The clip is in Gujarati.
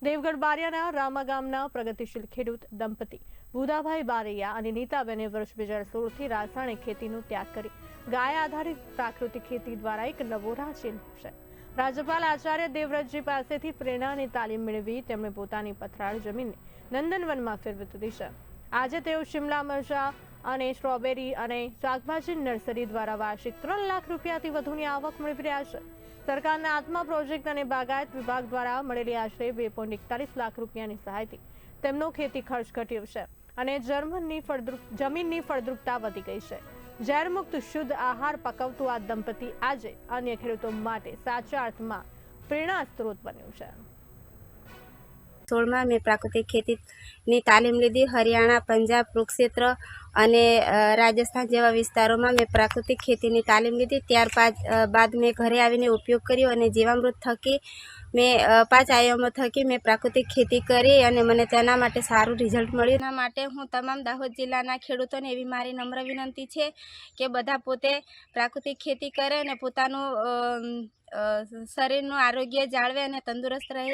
દેવગઢ બારિયાના રામા ગામના પ્રગતિશીલ ખેડૂત દંપતી ભુદાભાઈ બારૈયા અને નીતાબેને વર્ષ 2016થી રાસાયણિક ખેતીનો ત્યાગ કરી ગાય આધારિત પ્રાકૃતિક ખેતી દ્વારા એક નવો રાહ ચીંધ્યો છે। રાજ્યપાલ આચાર્ય દેવવ્રતજી પાસેથી પ્રેરણા અને તાલીમ મેળવી તેમણે પોતાની પથરાળ જમીનને નંદનવનમાં ફેરવી દીધી છે। આજે તેઓ શિમલા મરચા અને સ્ટ્રોબેરી અને શાકભાજી નર્સરી દ્વારા વાર્ષિક 3 લાખ રૂપિયાથી વધુની આવક મેળવી રહ્યા છે। સરકારના આત્મા પ્રોજેક્ટ અને બાગાયત વિભાગ દ્વારા મળેલી આશરે 2.41 લાખ રૂપિયાની સહાયથી તેમનો ખેતી ખર્ચ ઘટ્યો છે અને જમીનની ફળદ્રુપતા વધી ગઈ છે। ઝેરમુક્ત શુદ્ધ આહાર પકવતું આ દંપતી આજે અન્ય ખેડૂતો માટે સાચા અર્થમાં પ્રેરણા સ્ત્રોત બન્યું છે। 16 મેં પ્રાકૃતિક ખેતીની તાલીમ લીધી। હરિયાણા, પંજાબ, કુરુક્ષેત્ર અને રાજસ્થાન જેવા વિસ્તારોમાં મેં પ્રાકૃતિક ખેતીની તાલીમ લીધી। ત્યારબાદ મેં ઘરે આવીને ઉપયોગ કર્યો અને જીવામૃત થકી મેં 5 આયામો થકી મેં પ્રાકૃતિક ખેતી કરી અને મને તેના માટે સારું રિઝલ્ટ મળ્યું। એના માટે હું તમામ દાહોદ જિલ્લાના ખેડૂતોને એવી મારી નમ્ર વિનંતી છે કે બધા પોતે પ્રાકૃતિક ખેતી કરે અને પોતાનું શરીરનું આરોગ્ય જાળવે અને તંદુરસ્ત રહે।